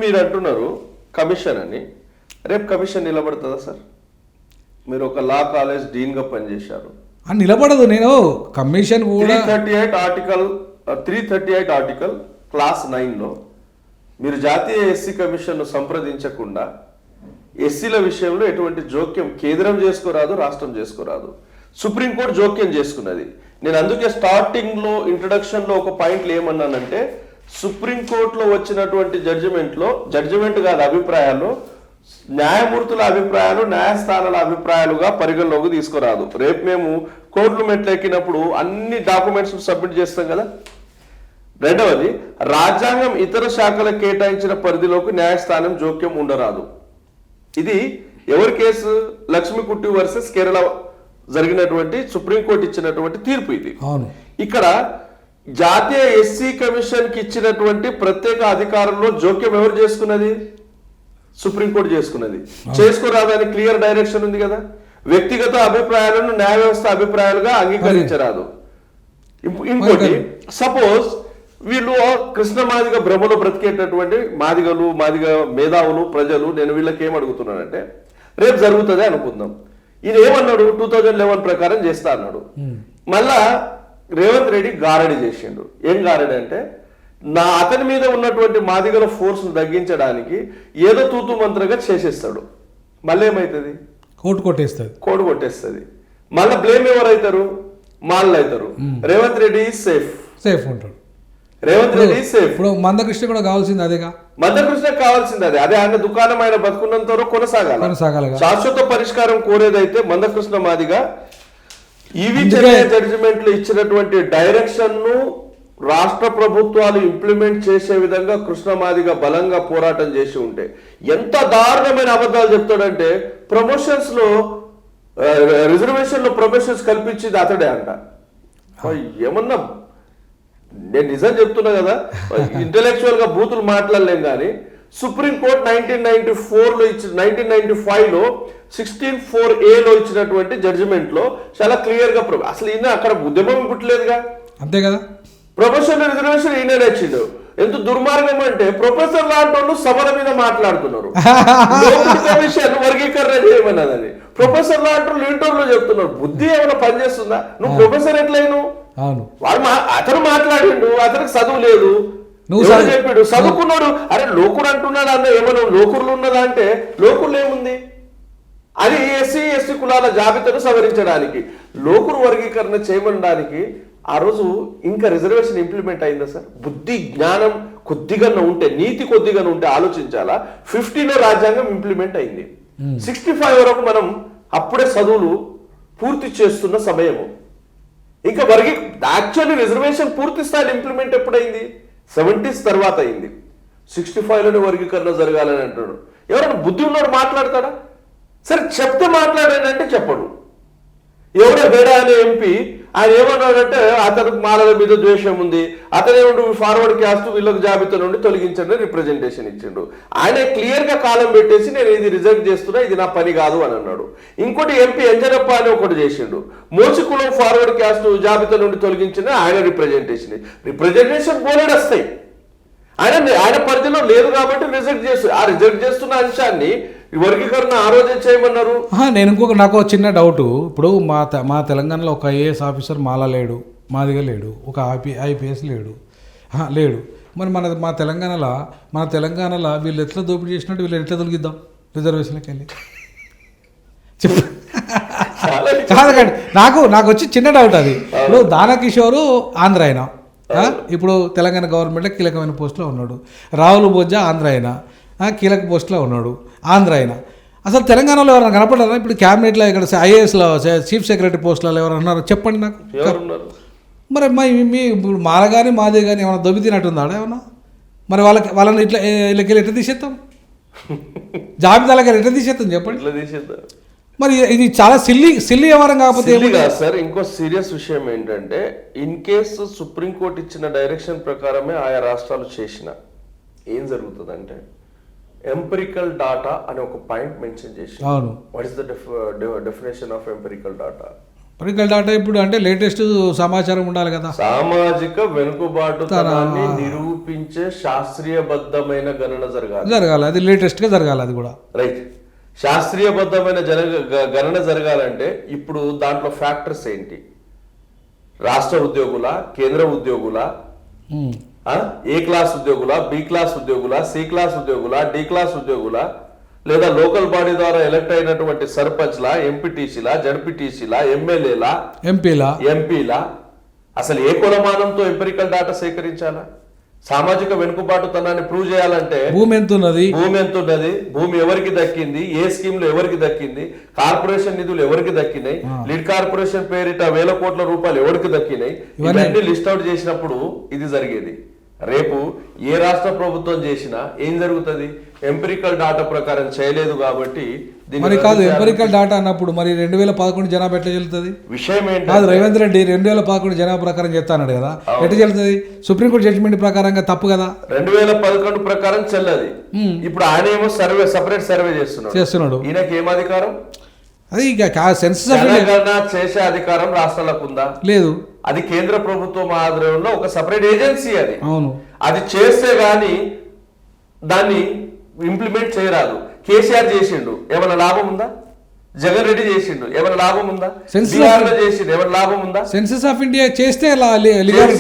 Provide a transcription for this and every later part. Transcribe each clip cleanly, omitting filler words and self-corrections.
మీరు అంటున్నారు కమిషన్ అని, రేపు కమిషన్ నిలబడుతుందా సార్? మీరు ఒక లా కాలేజ్ డీన్గా పనిచేశారు. నిలబడదు. నేను కమిషన్ కూడా 338 ఆర్టికల్ క్లాస్ 9లో మీరు జాతీయ ఎస్సీ కమిషన్ను సంప్రదించకుండా ఎస్సీల విషయంలో ఎటువంటి జోక్యం కేంద్రం చేసుకోరాదు, రాష్ట్రం చేసుకోరాదు. సుప్రీంకోర్టు జోక్యం చేసుకున్నది. నేను అందుకే స్టార్టింగ్లో ఇంట్రడక్షన్లో ఒక పాయింట్లు ఏమన్నానంటే, సుప్రీంకోర్టులో వచ్చినటువంటి జడ్జిమెంట్ కాదు, అభిప్రాయాల్లో న్యాయమూర్తుల అభిప్రాయాలు న్యాయస్థానాల అభిప్రాయాలుగా పరిగణలోకి తీసుకురాదు. రేపు మేము కోర్టులు మెట్లు ఎక్కినప్పుడు అన్ని డాక్యుమెంట్స్ సబ్మిట్ చేస్తాం కదా. రెండవది, రాజ్యాంగం ఇతర శాఖలకు కేటాయించిన పరిధిలోకి న్యాయస్థానం జోక్యం ఉండరాదు. ఇది ఎవరి కేసు? లక్ష్మీకుట్టి వర్సెస్ కేరళ జరిగినటువంటి సుప్రీంకోర్టు ఇచ్చినటువంటి తీర్పు ఇది. ఇక్కడ జాతీయ ఎస్సీ కమిషన్ కి ఇచ్చినటువంటి ప్రత్యేక అధికారంలో జోక్యం ఎవరు చేసుకున్నది? సుప్రీంకోర్టు చేసుకున్నది. చేసుకోరాదని క్లియర్ డైరెక్షన్ ఉంది కదా. వ్యక్తిగత అభిప్రాయాలను న్యాయ వ్యవస్థ అభిప్రాయాలుగా అంగీకరించరాదు. ఇంకోటి, సపోజ్ వీళ్ళు కృష్ణ మాదిగ భ్రమలో బ్రతికేటటువంటి మాదిగ మేధావులు ప్రజలు, నేను వీళ్ళకి ఏం అడుగుతున్నానంటే, రేపు జరుగుతుంది అనుకుందాం. ఈయన ఏమన్నాడు? 2011 ప్రకారం చేస్తా అన్నాడు. మళ్ళా రేవంత్ రెడ్డి గారడి చేసిండు. ఏం గారడి అంటే, అతని మీద ఉన్నటువంటి మాదిగల ఫోర్స్ తగ్గించడానికి ఏదో తూతు మంత్రంగా చేసేస్తాడు. మళ్ళీ ఏమైతుంది? కోర్టు కొట్టేస్తుంది. మళ్ళీ బ్లేమ్ ఎవరైతారు? మాళ్ళు అవుతారు. రేవంత్ రెడ్డి సేఫ్ ఉంటాడు. రేవంత్ రెడ్డి సేఫ్. ఇప్పుడు మందకృష్ణ కూడా కావాల్సింది అదేగా. మందకృష్ణ కావాల్సింది అదే ఆయన దుకాణం ఆయన బతుకున్నంత వరకు కొనసాగాలి. శాశ్వత పరిష్కారం కోరేదైతే మందకృష్ణ మాదిగా ఈవీ జడ్జిమెంట్లు ఇచ్చినటువంటి డైరెక్షన్ ను రాష్ట్ర ప్రభుత్వాలు ఇంప్లిమెంట్ చేసే విధంగా కృష్ణ మాదిగా బలంగా పోరాటం చేసి ఉంటే, ఎంత దారుణమైన అబద్ధాలు చెప్తాడంటే, ప్రమోషన్స్ లో రిజర్వేషన్ లో ప్రమోషన్స్ కల్పించింది అతడే అంట. ఏమన్నా, నేను నిజం చెప్తున్నా కదా, ఇంటెలెక్చువల్ గా బూతులు మాట్లాడలేం కానీ సుప్రీంకోర్టు 1995లో 16(4)A లో ఇచ్చినటువంటి జడ్జిమెంట్ లో చాలా క్లియర్ గా అసలు ఈయన అక్కడ ఉద్యమం పుట్టలేదుగా. అంతే కదా. ప్రొఫెసర్ రిజర్వేషన్ ఈయన నచ్చిండు. ఎంత దుర్మార్గం అంటే, ప్రొఫెసర్ లాంటి వాళ్ళు సభల మీద మాట్లాడుతున్నారు, కమిషన్ వర్గీకరణ చేయమన్నదని. ప్రొఫెసర్ లాంటి వాళ్ళు ఇంటర్వ్యూలో చెప్తున్నారు. బుద్ధి ఏమైనా పనిచేస్తుందా? నువ్వు ప్రొఫెసర్ ఎట్లయిను? వాడు అతను మాట్లాడిండు, అతనికి చదువు లేదు, చెప్పాడు చదువుకున్నాడు. అరే లోకుడు అంటున్నాడు అన్న, ఏమన్నా లోకుర్లు ఉన్నదా అంటే, లోకుర్లు ఏముంది? అది ఎస్సీ కులాల జాబితాను సవరించడానికి, లోకురు వర్గీకరణ చేయమనడానికి ఆ రోజు ఇంకా రిజర్వేషన్ ఇంప్లిమెంట్ అయిందా సార్? బుద్ధి జ్ఞానం కొద్దిగా ఉంటే, నీతి కొద్దిగా ఉంటే ఆలోచించాలా. 50లో రాజ్యాంగం ఇంప్లిమెంట్ అయింది. 65 వరకు మనం అప్పుడే చదువులు పూర్తి చేస్తున్న సమయము. ఇంకా యాక్చువల్లీ రిజర్వేషన్ పూర్తి స్థాయి ఇంప్లిమెంట్ ఎప్పుడైంది? 70s తర్వాత అయింది. 65లోనే వర్గీకరణ జరగాలని అంటాడు. ఎవరైనా బుద్ధి ఉన్నాడు మాట్లాడతాడా? సరే చెప్తే మాట్లాడాడంటే చెప్పడు. ఎవడో బేడా అనే ఎంపీ ఆయన ఏమన్నాడంటే, అతనికి మాలల మీద ద్వేషం ఉంది, అతనేముండు ఫార్వర్డ్ క్యాస్ట్ వీళ్ళకి జాబితా నుండి తొలగించండి రిప్రజెంటేషన్ ఇచ్చిండు. ఆయన క్లియర్ గా కాలం పెట్టేసి నేను ఇది రిజెక్ట్ చేస్తున్నా, ఇది నా పని కాదు అని అన్నాడు. ఇంకోటి ఎంపీ ఎంజనప్ప అని ఒకటి చేసిండు. మోచికులం ఫార్వర్డ్ క్యాస్ట్ జాబితా నుండి తొలగించిన ఆయన రిప్రజెంటేషన్ బోలెడ్ వస్తాయి. ఆయన పరిధిలో లేదు కాబట్టి రిజెక్ట్ చేస్తున్న అంశాన్ని వర్గీకరణ ఆ రోజే చేయమన్నారు. నేను నాకు చిన్న డౌట్. ఇప్పుడు మా తెలంగాణలో ఒక ఐఏఎస్ ఆఫీసర్ మాలా లేడు, మాదిగా లేడు, ఒక ఐపీఎస్ లేడు. మరి మా తెలంగాణలో వీళ్ళు ఎట్లా దోపిడీ చేసినట్టు వీళ్ళు ఎట్లా తొలగిద్దాం రిజర్వేషన్కి వెళ్ళి? చెప్పు. కాదండి, నాకు వచ్చి చిన్న డౌట్ అది. ఇప్పుడు దానకిషోరు ఆంధ్ర అయినా, ఇప్పుడు తెలంగాణ గవర్నమెంట్లో కీలకమైన పోస్టులో ఉన్నాడు. రాహుల్ బొజ్జా ఆంధ్ర అయినా, కీలక పోస్టులో ఉన్నాడు ఆంధ్ర అయినా. అసలు తెలంగాణలో ఎవరైనా కనపడ్డారా? ఇప్పుడు క్యాబినెట్లో ఇక్కడ ఐఏఎస్లో చీఫ్ సెక్రటరీ పోస్టులలో ఎవరు ఉన్నారు చెప్పండి నాకు. మరి మీ ఇప్పుడు మాల కానీ మాదే కానీ ఏమైనా దొబ్బి తినట్టుందా ఏమన్నా? మరి వాళ్ళని వీళ్ళకి ఎట్లా తీసేస్తాం? జాబితాలకి ఎట్లా తీసేస్తాం చెప్పండి. మరి ఇది చాలా సిల్లీ వ్యవహారం కాకపోతే సార్. ఇంకో సీరియస్ విషయం ఏంటంటే, ఇన్ కేసు సుప్రీంకోర్టు ఇచ్చిన డైరెక్షన్ ప్రకారమే ఆయా రాష్ట్రాలు చేసిన ఏం జరుగుతుందంటే, ఎంపెరికల్ డాటా అనే ఒక పాయింట్ మెన్షన్ చేసి, what is the definition of empirical data? Political data ఇప్పుడు అంటే లేటెస్ట్ సమాచారం ఉండాలి కదా. సామాజిక వెనుకబాటుతనాన్ని నిరూపించే శాస్త్రీయబద్ధమైన గణన జరగాలి, అది లేటెస్ట్గా జరగాలి, అది కూడా రైట్. శాస్త్రీయబద్ధమైన గణన జరగాలంటే ఇప్పుడు దాంట్లో ఫ్యాక్టర్స్ ఏంటి? రాష్ట్ర ఉద్యోగుల, కేంద్ర ఉద్యోగుల, ఏ క్లాస్ ఉద్యోగుల, బి క్లాస్ ఉద్యోగుల, సి క్లాస్ ఉద్యోగుల, డి క్లాస్ ఉద్యోగుల, లేదా లోకల్ బాడీ ద్వారా ఎలక్ట్ అయినటువంటి సర్పంచ్ల, ఎంపీటీసీల, జడ్పీటీసీల, ఎమ్మెల్యేల, ఎంపీల, అసలు ఏ కులమానంతో ఎంపిరికల్ డాటా సేకరించాలా? సామాజిక వెనుకబాటుతనాన్ని ప్రూవ్ చేయాలంటే భూమి ఎంత ఉన్నది, భూమి ఎవరికి దక్కింది, ఏ స్కీమ్ లో ఎవరికి దక్కింది, కార్పొరేషన్ నిధులు ఎవరికి దక్కినాయి, లీడ్ కార్పొరేషన్ పేరిట వేల కోట్ల రూపాయలు ఎవరికి దక్కినాయి, ఇవన్నీ లిస్ట్ అవుట్ చేసినప్పుడు ఇది జరిగేది. రేపు ఏ రాష్ట్ర ప్రభుత్వం చేసినా ఏం జరుగుతుంది? ఎంపిరికల్ డాటా ప్రకారం చేయలేదు కాబట్టి మరి కాదు. ఎంపిరికల్ డాటా అన్నప్పుడు మరి 2011 జనాభా ఎట్లా చెల్లుతుంది? విషయం ఏంటి? కాదు, రేవంత్ రెడ్డి 2011 జనాభా ప్రకారం చెప్తాన్నాడు కదా, ఎట్లా చెల్లుతుంది? సుప్రీంకోర్టు జడ్జిమెంట్ ప్రకారంగా తప్పు కదా. 2011 ప్రకారం చెల్లది. ఇప్పుడు ఆయన ఏమో సపరేట్ సర్వే చేస్తున్నాడు. ఈయనకి ఏం అధికారం? అది ఇక సెన్సస్ చేసే అధికారం రాష్ట్రాలకు ఉందా? లేదు. అది కేంద్ర ప్రభుత్వం ఆధ్వర్యంలో ఒక సపరేట్ ఏజెన్సీ అది. అవును, అది చేస్తే గాని దాన్ని ఇంప్లిమెంట్ చేయరాదు. కేసీఆర్ చేసిండు, ఏమైనా లాభం ఉందా? జగన్ రెడ్డి చేసిండు, ఏమైనా లాభం ఉందా? చేసిండు, ఏమైనా లాభం ఉందా? సెన్సస్ ఆఫ్ ఇండియా చేస్తే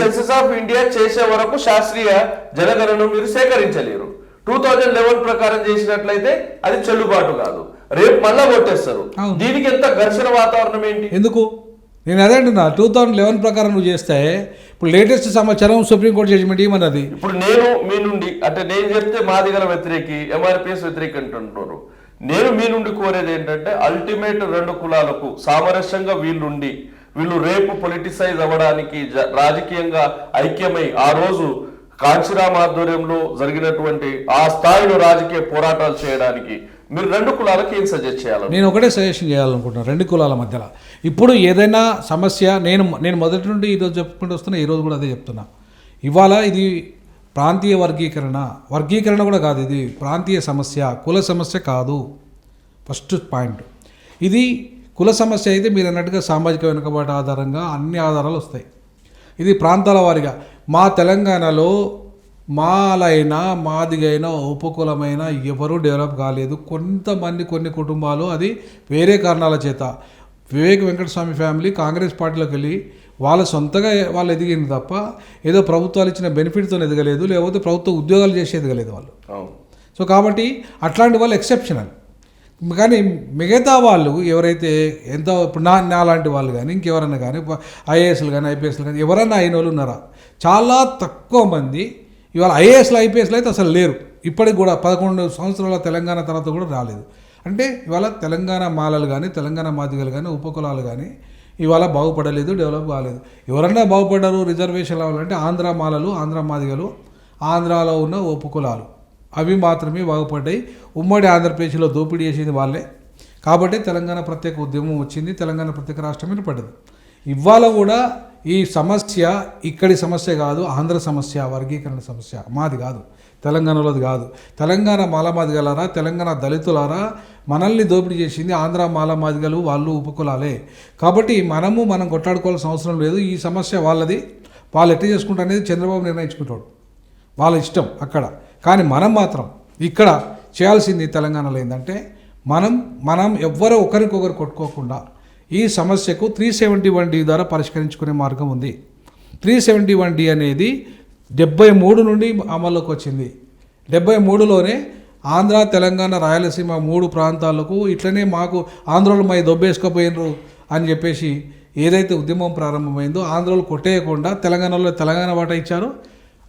సెన్సస్ ఆఫ్ ఇండియా చేసే వరకు శాస్త్రీయ జనగణన మీరు సేకరించలేరు. 2011 ప్రకారం చేసినట్లయితే అది చెల్లుబాటు కాదు. రేపు మళ్ళా కొట్టేస్తారు. దీనికి ఎంత ఘర్షణ వాతావరణం ఏంటి? ఎందుకు? నేను అదే అంటున్నా, 2011 ప్రకారం నువ్వు చేస్తే ఇప్పుడు లేటెస్ట్ సమాచారం సుప్రీంకోర్టు జడ్జిమెంట్ ఏమన్నది? ఇప్పుడు నేను మీ నుండి అంటే నేను చెప్తే మాదిగల వ్యతిరేకి, ఎంఆర్పిఎస్ వ్యతిరేకి అంటున్నారు. నేను మీ నుండి కోరేది ఏంటంటే అల్టిమేట్ రెండు కులాలకు సామరస్యంగా వీళ్ళు రేపు పొలిటిసైజ్ అవ్వడానికి రాజకీయంగా ఐక్యమై ఆ రోజు కాంచీరామ్ ఆధ్వర్యంలో జరిగినటువంటి ఆ స్థాయిలో రాజకీయ పోరాటాలు చేయడానికి మీరు రెండు కులాలకు ఏం సజెస్ట్ చేయాలి? నేను ఒకటే సజెషన్ చేయాలనుకుంటున్నాను. రెండు కులాల మధ్యలో ఇప్పుడు ఏదైనా సమస్య నేను మొదటి నుండి ఈరోజు చెప్పుకుంటూ వస్తున్నా, ఈరోజు కూడా అదే చెప్తున్నా. ఇవాళ ఇది ప్రాంతీయ వర్గీకరణ కూడా కాదు, ఇది ప్రాంతీయ సమస్య, కుల సమస్య కాదు. ఫస్ట్ పాయింట్ ఇది కుల సమస్య అయితే మీరు అన్నట్టుగా సామాజిక వెనుకబాటు ఆధారంగా అన్ని ఆధారాలు వస్తాయి. ఇది ప్రాంతాల వారిగా మా తెలంగాణలో మాలైనా మాదిగైనా ఉపకులమైన ఎవరూ డెవలప్ కాలేదు. కొంతమంది కొన్ని కుటుంబాలు అది వేరే కారణాల చేత వివేక్ వెంకటస్వామి ఫ్యామిలీ కాంగ్రెస్ పార్టీలోకి వెళ్ళి వాళ్ళ సొంతగా వాళ్ళు ఎదిగింది తప్ప ఏదో ప్రభుత్వాలు ఇచ్చిన బెనిఫిట్తో ఎదగలేదు, లేకపోతే ప్రభుత్వ ఉద్యోగాలు చేసి ఎదగలేదు వాళ్ళు. సో కాబట్టి అట్లాంటి వాళ్ళు ఎక్సెప్షనల్. కానీ మిగతా వాళ్ళు ఎవరైతే ఎంత ఇప్పుడు నా లాంటి వాళ్ళు కానీ ఇంకెవరైనా కానీ ఐఏఎస్లు కానీ ఐపీఎస్లు కానీ ఎవరైనా అయిన వాళ్ళు ఉన్నారా? చాలా తక్కువ మంది. ఇవాళ ఐఏఎస్లు ఐపీఎస్లు అయితే అసలు లేరు. ఇప్పటికి కూడా 11 సంవత్సరాల తెలంగాణ తర్వాత కూడా రాలేదు. అంటే ఇవాళ తెలంగాణ మాలలు కానీ తెలంగాణ మాదిగలు కానీ ఉపకులాలు కానీ ఇవాళ బాగుపడలేదు, డెవలప్ కాలేదు. ఎవరన్నా బాగుపడ్డారు రిజర్వేషన్ అవ్వాలంటే ఆంధ్ర మాలలు, ఆంధ్ర మాదిగలు, ఆంధ్రాలో ఉన్న ఉపకులాలు అవి మాత్రమే బాగుపడ్డాయి. ఉమ్మడి ఆంధ్రప్రదేశ్లో దోపిడీ చేసింది వాళ్ళే. కాబట్టి తెలంగాణ ప్రత్యేక ఉద్యమం వచ్చింది, తెలంగాణ ప్రత్యేక రాష్ట్రం ఏర్పడ్డది. ఇవాళ కూడా ఈ సమస్య ఇక్కడి సమస్య కాదు, ఆంధ్ర సమస్య, వర్గీకరణ సమస్య మాది కాదు, తెలంగాణలోది కాదు. తెలంగాణ మాలమాదిగలారా, తెలంగాణ దళితులారా మనల్ని దోపిడీ చేసింది ఆంధ్ర మాలమాదిగలు, వాళ్ళు ఉపకులాలే. కాబట్టి మనం కొట్లాడుకోవాల్సిన అవసరం లేదు. ఈ సమస్య వాళ్ళది, వాళ్ళు ఎట్లా చేసుకుంటారు అనేది చంద్రబాబు నిర్ణయించుకుంటాడు, వాళ్ళ ఇష్టం అక్కడ. కానీ మనం మాత్రం ఇక్కడ చేయాల్సింది తెలంగాణలో ఏంటంటే మనం ఎవ్వరూ ఒకరికొకరు కొట్టుకోకుండా ఈ సమస్యకు 371D ద్వారా పరిష్కరించుకునే మార్గం ఉంది. 371D అనేది 73 నుండి అమల్లోకి వచ్చింది. 73లోనే ఆంధ్ర, తెలంగాణ, రాయలసీమ 3 ప్రాంతాలకు ఇట్లనే మాకు ఆంధ్రలో మై దొబ్బేసుకపోయినరు అని చెప్పేసి ఏదైతే ఉద్యమం ప్రారంభమైందో ఆంధ్రలో కొట్టేయకుండా తెలంగాణలో తెలంగాణ వాటా ఇచ్చారు,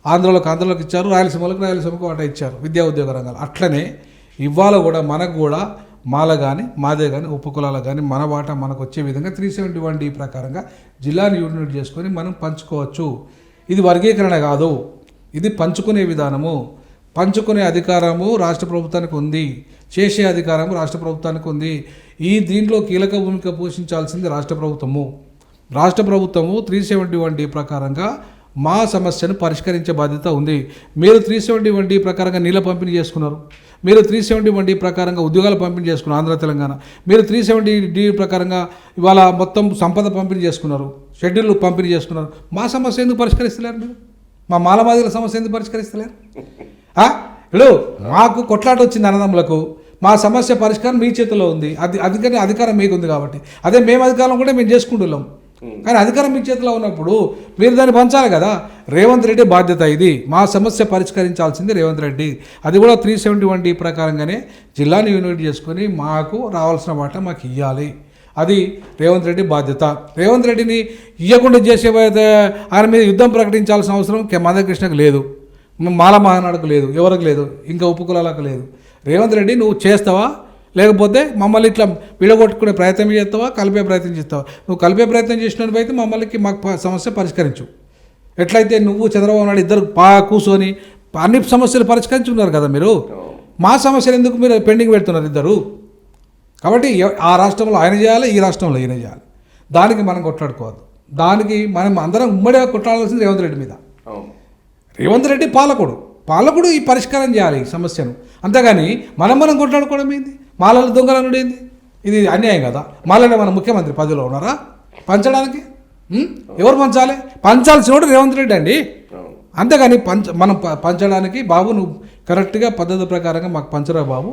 ఆంధ్రలోకి ఇచ్చారు, రాయలసీమకు వాటా ఇచ్చారు విద్యా ఉద్యోగ రంగాలు. అట్లనే ఇవాళ కూడా మనకు కూడా మాల కానీ మాదే కానీ ఉపకులాలకు కానీ మన వాటా మనకు వచ్చే విధంగా 371D ప్రకారంగా జిల్లాని యూనిట్ చేసుకొని మనం పంచుకోవచ్చు. ఇది వర్గీకరణ కాదు, ఇది పంచుకునే విధానము. పంచుకునే అధికారము రాష్ట్ర ప్రభుత్వానికి ఉంది, చేసే అధికారము రాష్ట్ర ప్రభుత్వానికి ఉంది. దీంట్లో కీలక భూమిక పోషించాల్సింది రాష్ట్ర ప్రభుత్వము. 371D ప్రకారంగా మా సమస్యను పరిష్కరించే బాధ్యత ఉంది. మీరు 371D ప్రకారంగా నీళ్ళ పంపిణీ చేసుకున్నారు, మీరు 371D ప్రకారంగా ఉద్యోగాల పంపిణీ చేసుకున్నారు ఆంధ్ర తెలంగాణ, మీరు 370D ప్రకారంగా ఇవాళ మొత్తం సంపద పంపిణీ చేసుకున్నారు, షెడ్యూల్ పంపిణీ చేసుకున్నారు. మా సమస్య ఎందుకు పరిష్కరిస్తలేరు మీరు? మా మాలమాదిల సమస్య ఎందుకు పరిష్కరిస్తలేరు? ఇప్పుడు మాకు కొట్లాట వచ్చింది అన్నదమ్ములకు, మా సమస్య పరిష్కారం మీ చేతిలో ఉంది, అధికారం మీకు ఉంది కాబట్టి. అదే మేము అధికారం కూడా మేము చేసుకుంటున్నాం, కానీ అధికారం మీ చేతిలో ఉన్నప్పుడు మీరు దాన్ని పంచాలి కదా. రేవంత్ రెడ్డి బాధ్యత ఇది. మా సమస్య పరిష్కరించాల్సింది రేవంత్ రెడ్డి. అది కూడా 371D ప్రకారంగానే జిల్లాని యూనిట్ చేసుకొని మాకు రావాల్సిన వాట మాకు ఇవ్వాలి. అది రేవంత్ రెడ్డి బాధ్యత. రేవంత్ రెడ్డిని ఇవ్వకుండా చేసే ఆయన మీద యుద్ధం ప్రకటించాల్సిన అవసరం మందకృష్ణకు లేదు, మాల మహానాడుకు లేదు, ఎవరికి లేదు, ఇంకా ఉపకులాలకు లేదు. రేవంత్ రెడ్డి నువ్వు చేస్తావా, లేకపోతే మమ్మల్ని ఇట్లా విడగొట్టుకునే ప్రయత్నం చేస్తావా, కలిపే ప్రయత్నం చేస్తావా? నువ్వు కలిపే ప్రయత్నం చేసినట్టు మాకు సమస్య పరిష్కరించు. ఎట్లయితే నువ్వు చంద్రబాబు నాయుడు ఇద్దరు కూర్చొని అన్ని సమస్యలు పరిష్కరించుకున్నారు కదా మీరు, మా సమస్యలు ఎందుకు మీరు పెండింగ్ పెడుతున్నారు ఇద్దరు? కాబట్టి ఆ రాష్ట్రంలో ఆయన చేయాలి, ఈ రాష్ట్రంలో ఈయన చేయాలి. దానికి మనం కొట్లాడుకోవద్దు. దానికి మనం అందరం ఉమ్మడిగా కొట్లాడాల్సింది రేవంత్ రెడ్డి మీద. రేవంత్ రెడ్డి పాలకుడు ఈ పరిష్కారం చేయాలి ఈ సమస్యను. అంతేగాని మనం కొట్లాడుకోవడం ఏంది? మాలలు దొంగలనుడు ఏంది? ఇది అన్యాయం కదా. మాలనే మన ముఖ్యమంత్రి పదవిలో ఉన్నారా పంచడానికి? ఎవరు పంచాలి? పంచాల్సినోడు రేవంత్ రెడ్డి అండి. అంతేగాని మనం పంచడానికి బాబు నువ్వు కరెక్ట్గా పద్ధతి ప్రకారంగా మాకు పంచరా బాబు,